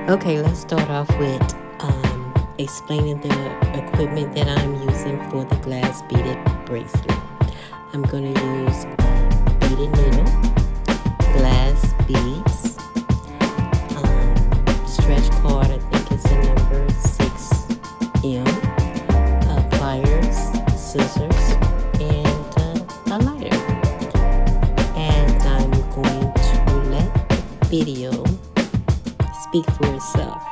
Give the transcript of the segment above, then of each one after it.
Okay, let's start off with explaining the equipment that I'm using for the glass beaded bracelet. I'm going to use beaded needle, glass beads, stretch cord, I think it's a number 6M, pliers, scissors, and a lighter. And I'm going to let the video speak for itself.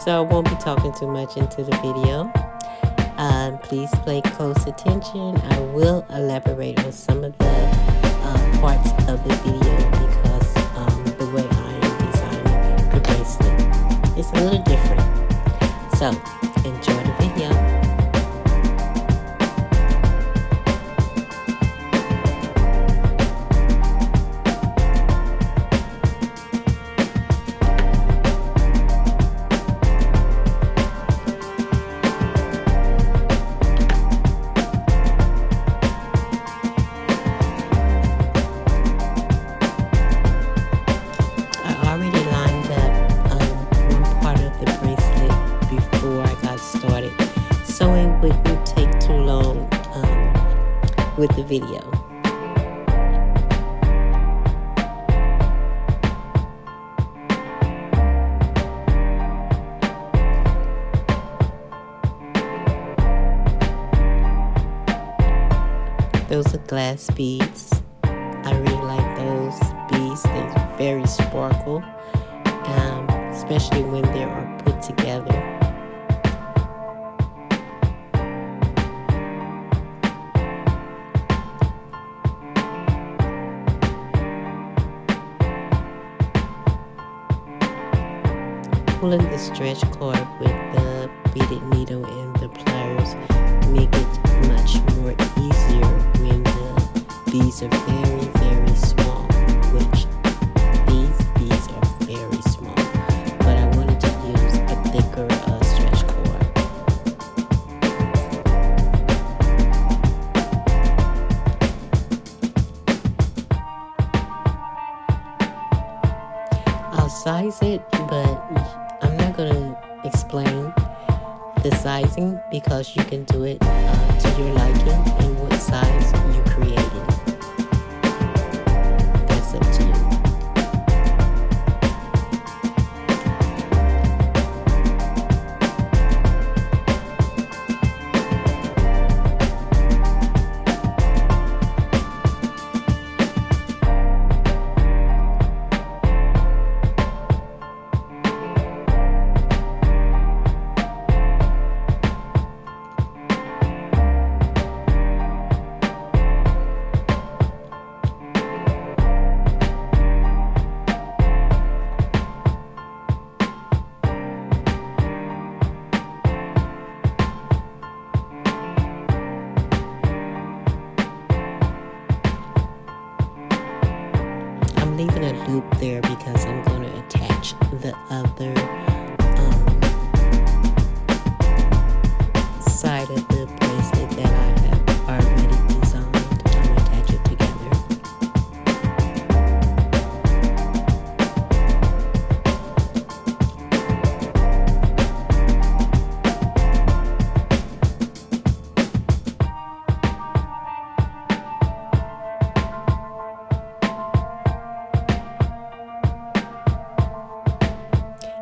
So I won't be talking too much into the video. Please pay close attention. I will elaborate on some of the parts of the video because the way I am designing the bracelet is a little different. So enjoy the video. So it wouldn't take too long with the video. Those are glass beads. I really like those beads. They're very sparkle, especially when they are put together. Pulling the stretch cord with the beaded needle and the pliers make it much more easier when the beads are very, very small, which these beads are very small, but I wanted to use a thicker stretch cord. I'll size it, but I'm not going to explain the sizing because you can do it to your liking and what size you created. That's up to you. Leaving a loop there because I'm going to attach the other side of the bracelet that I have already designed. I'm going to attach it together.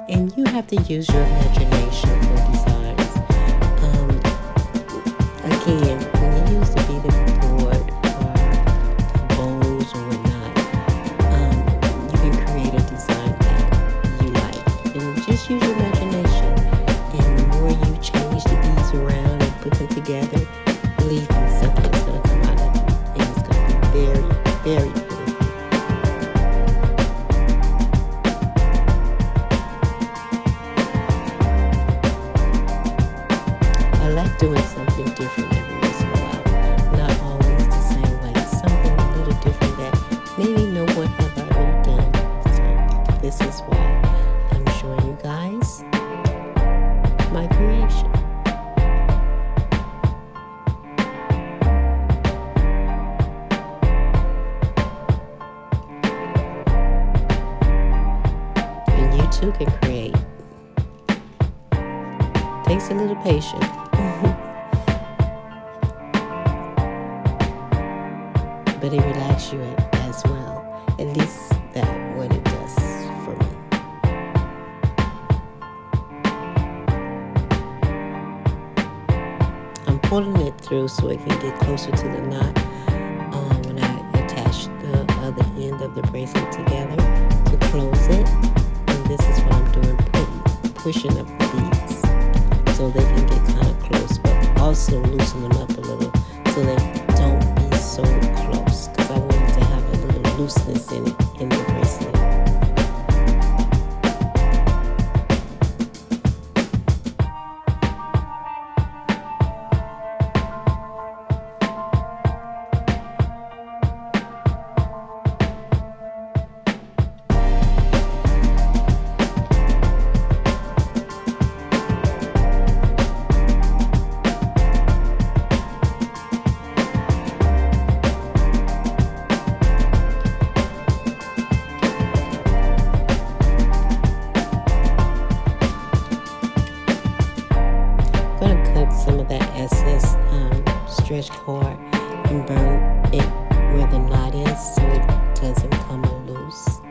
And you have to use your imagination for designs. Again, when you use the beaded board or bowls or whatnot, you can create a design that you like. And just use your imagination. And the more you change the beads around and put them together, believe me, something's going to come out of it. And it's going to be very, very beautiful. Doing something different every once in a while. Not always the same way. Something a little different that maybe no one have already done. So this is why I'm showing you guys my creation. can create. Takes a little patience. But it relaxes you as well. At least that's what it does for me. I'm pulling it through so it can get closer to the knot when I attach the other end of the bracelet together to close it. And this is what I'm doing, pushing up the beads so they can get kind of close, but also loosen them up a little so they don't be so close, because I want it to have a little looseness in it, in the bracelet. Some of that excess stretch cord and burn it where the knot is so it doesn't come loose.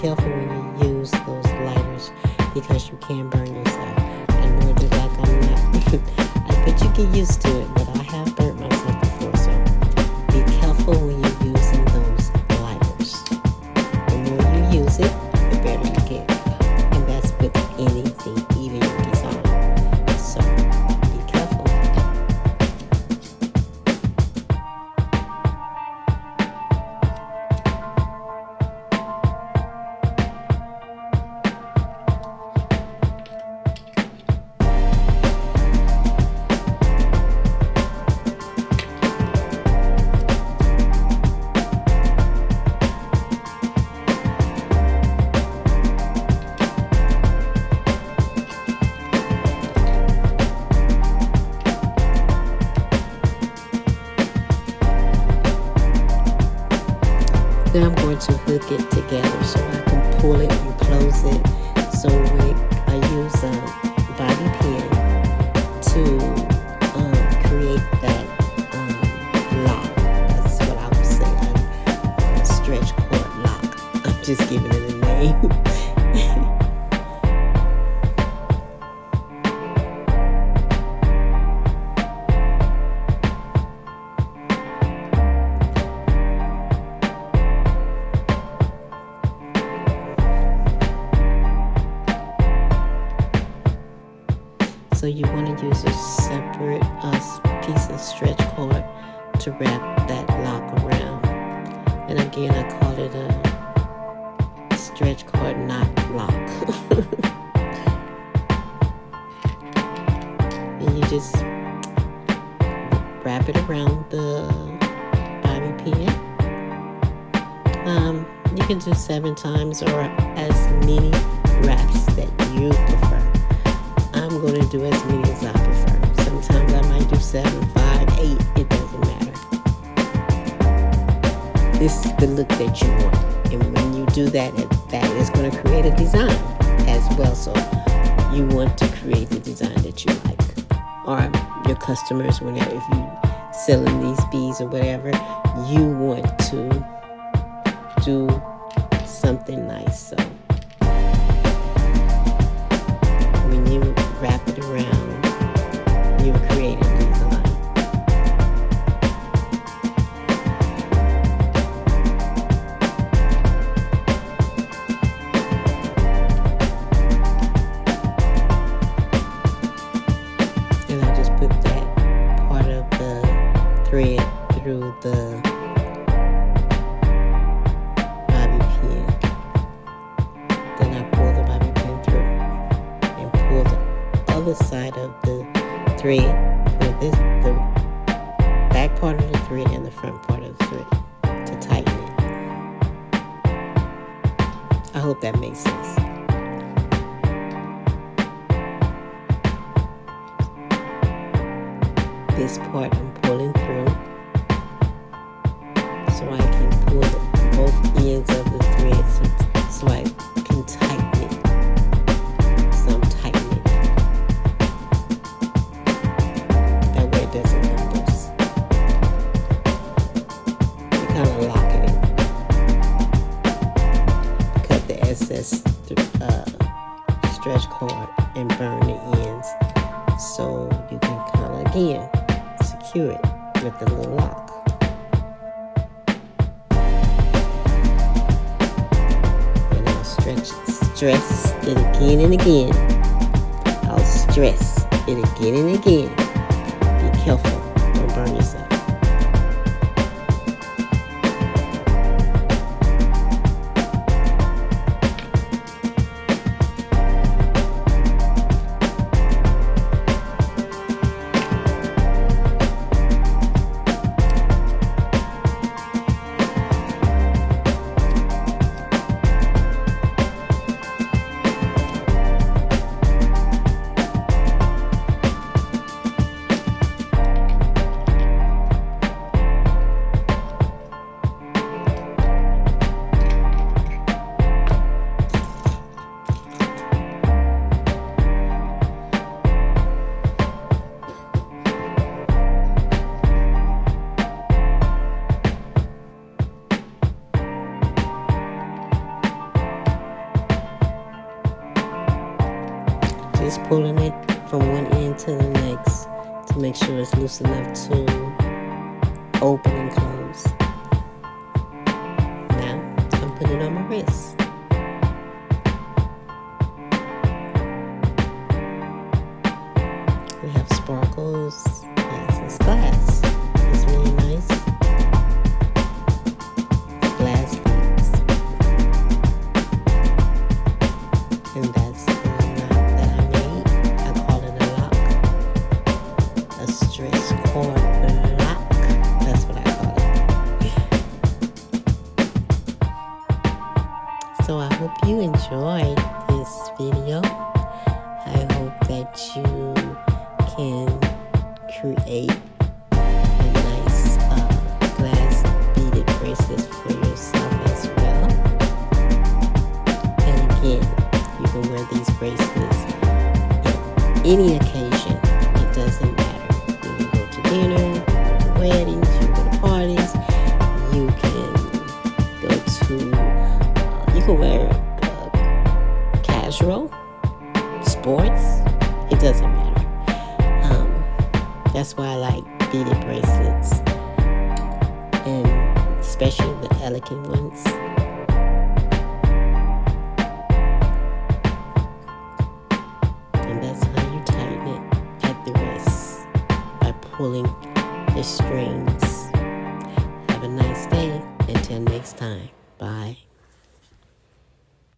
Careful when you use those lighters because you can burn yourself. I know it's like I'm not. I bet you get used to it, but I have burnt myself before, so be careful when you're using those lighters. The more you use it, the better you get. And that's with anything, even your design. So be careful. Then I'm going to hook it together so I can pull it and close it. So I use a bobby pin to create that lock. That's what I would say, a stretch cord lock. I'm just giving it a name. So you want to use a separate piece of stretch cord to wrap that lock around. And again, I call it a stretch cord knot lock. And you just wrap it around the bobby pin. You can do 7 times or as many wraps that you prefer. I'm going to do as many as I prefer. Sometimes I might do 7, 5, 8. It doesn't matter. This is the look that you want. And when you do that is going to create a design as well. So you want to create the design that you like. Or your customers, whenever, if you're selling these beads or whatever, you want to do something nice. So when you wrap it around, you create a design. And I just put that part of the thread through the bobby pin. Then I pull the bobby pin through and pull the other side of the thread for the back part of the thread and the front part of thread to tighten it. I hope that makes sense. This part I'm pulling through so I can pull both ends of the thread so I can tighten it. So I'm tightening it. That way it doesn't come loose. You kind of lock it in. Cut the excess stretch cord and burn the ends so you can kind of again secure it with the little lock. And I'll stress it again and again. I'll stress it again and again. Be careful, don't burn yourself. Just pulling it from one end to the next to make sure it's loose enough to open and close. Now I'm putting it on my wrist. We have sparkles. Yes, it's glass. It's really nice. Glass beads. And that's the knot that I made. I call it a lock. A stretch cord lock. That's what I call it. So I hope you enjoyed this video. I hope that you can create a nice glass beaded bracelet for yourself as well. And again, you can wear these bracelets at any occasion. It doesn't matter. You can go to dinner, you can go to weddings, you can go to parties. You can go to, you can wear casual, sports. It doesn't matter. That's why I like beaded bracelets, and especially the elegant ones. And that's how you tighten it at the wrist, by pulling the strings. Have a nice day. Until next time. Bye.